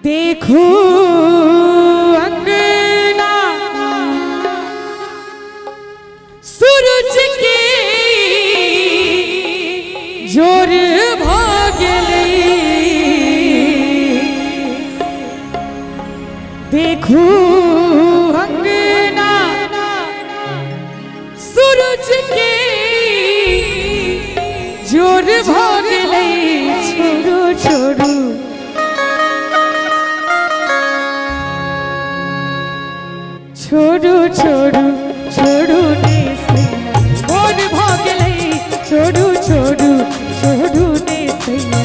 देखो अंगना सूरज के जोर भागले। देखो अंगना सूरज के जोर भागले। छोड़ो छोड़ो छोड़ू छोड़ू छोड़ू ने सैया और भागले। छोड़ू छोड़ू छोड़ू ने सैया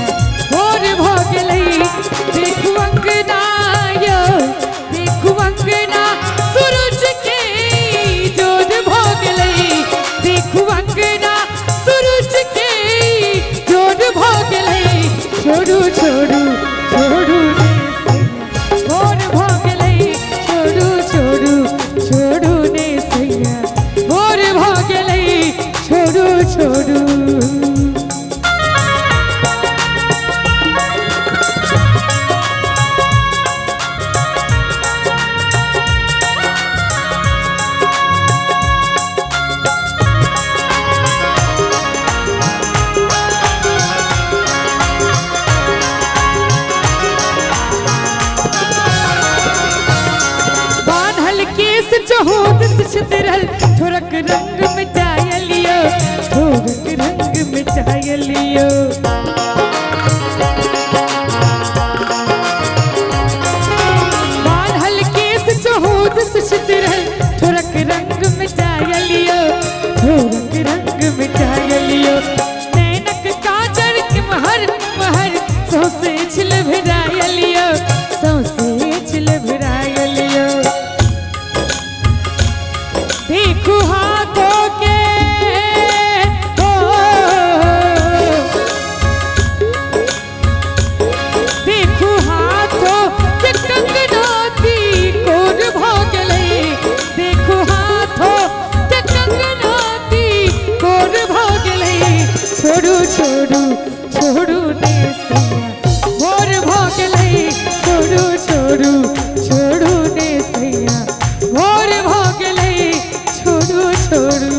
और भागले। देखो अंगना यो देखो अंगना सूरज के जोर भागले। देखो अंगना सूरज के जोर भागले। छोड़ू छोड़ू छोड़ू ने सैया और भागले। छोड़ू छोड़ू छोड़ू ने सैया और भागले। छोड़ू छोड़ू चहोद छितरल थोरक रंग मिटाय लियो। थोरक रंग मिटाय लियो। बाल हल्के से चहोद छितरल थोरक रंग मिटाय लियो। थोरक रंग मिटाय लियो। नैनक काजर के महर महर सौसे छिल भिराय लियो। सौसे छिल भिराय लियो। देखो हाथों के हो देखो हाथों के कंगनाती कोर भागले। देखो हाथों के कंगनाती कोर भागले। छोड़ू छोड़ू छोड़ू ने सैया और भागले। छोड़ू छोड़ू छोड़ू ने सैया और भागले। छोड़ू छोड़ू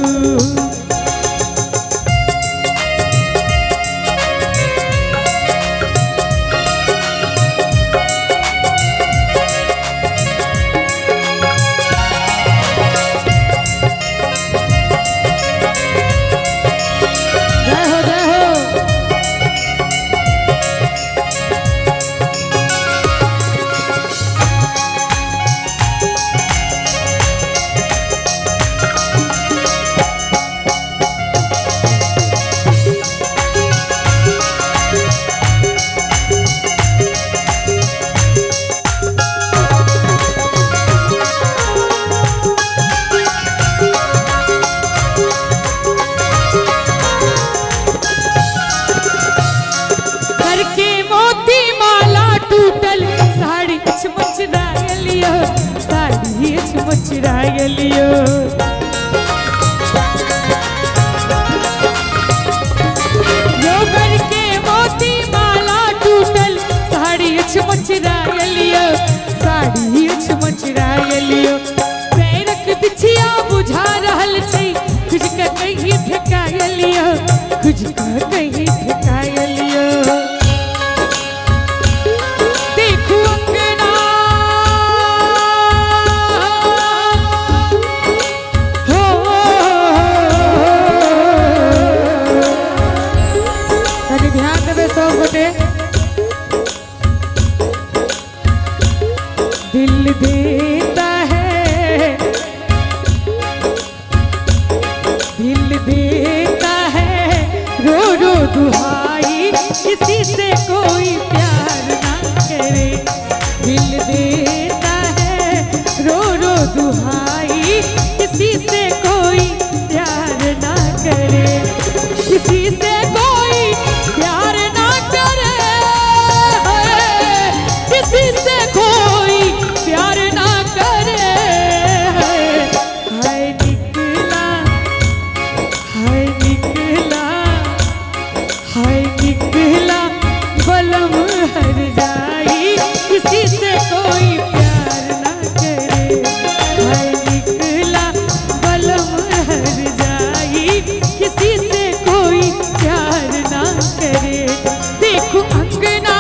मुचराय लियो। योगर के मोती माला टूटल साड़ी मुचराय लियो। साड़ी मुचराय लियो। पैरक बिछिया बुझा रहल छै खुजका कहीं ठेकाय लियो। खुजका कहीं ठेकाय लियो। देखो अंगना ध्यान देवे सब गोटे। दिल देता है दिल देता है रो रो दुहाई। किसी से कोई प्यार ना करे। दिल देता है रो रो दुहाई। किसी से कोई प्यार ना करे। किसी से कोई प्यार ना करे। निकला बलम हर जाई किसी से कोई प्यार ना करे। हाय निकला बलम हर जाई किसी से कोई प्यार ना करे। देखो अंगना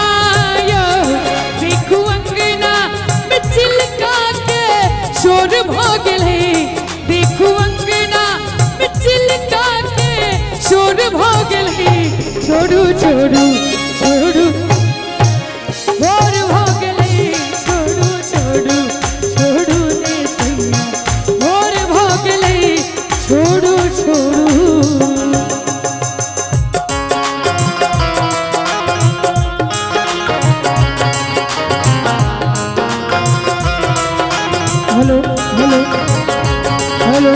यो देखो अंगना में चिलका के शोर भोगल है। देखो अंगना में चिलका के शोर भोगल है। छोड़ू छोड़ू छोड़ू भोर भोगल है। छोड़ू छोड़ू छोड़ू ने सैया भोर भोगल है। छोड़ू छोड़ू hello hello hello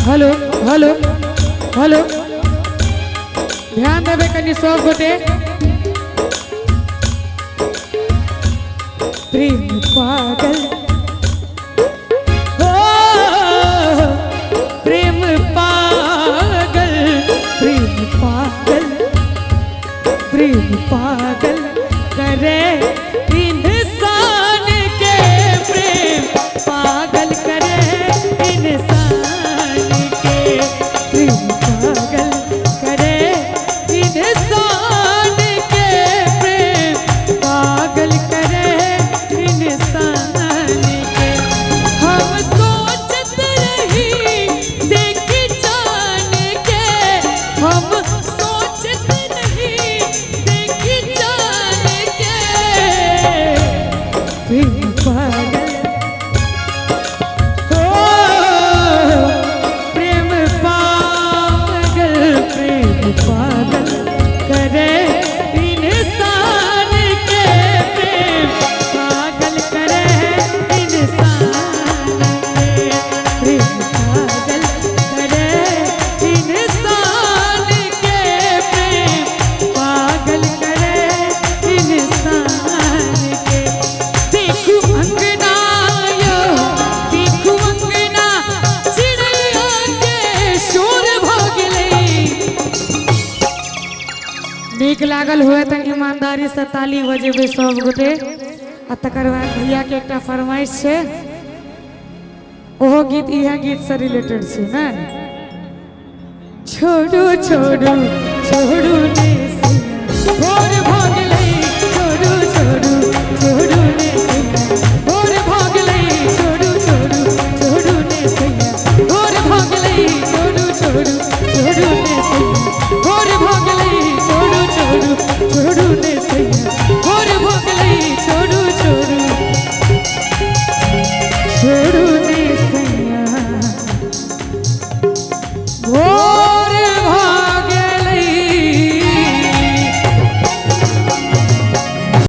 hello hello hello ध्यान देवे कनी सब गोटे। प्रेम पागल हो प्रेम पागल प्रेम पागल प्रेम पागल करे इंसान के। प्रेम पागल करे इंसान के। प्रेम पागल करे इंसान के। प्रेम पागल करे इंसान के। हम सोचत रही देख जान के। हम सोचत रही देख जान के। प्रेम पागल पागल करे इंसान के। प्रेम पागल करे इंसान के। प्रेम पागल करे इंसान के। प्रेम पागल करे इंसान के। देखो अंगना यो देखो अंगना चिड़ैया के शोर भोगले। नीक लागल हुए तो ईमानदारी से ताली बजेबे सब गोटे। आ तकर बाद भैया के एक फरमाइश है। ओहो गीत यह गीत से रिलेटेड है ना। छोड़ू छोड़ू छोड़ू ने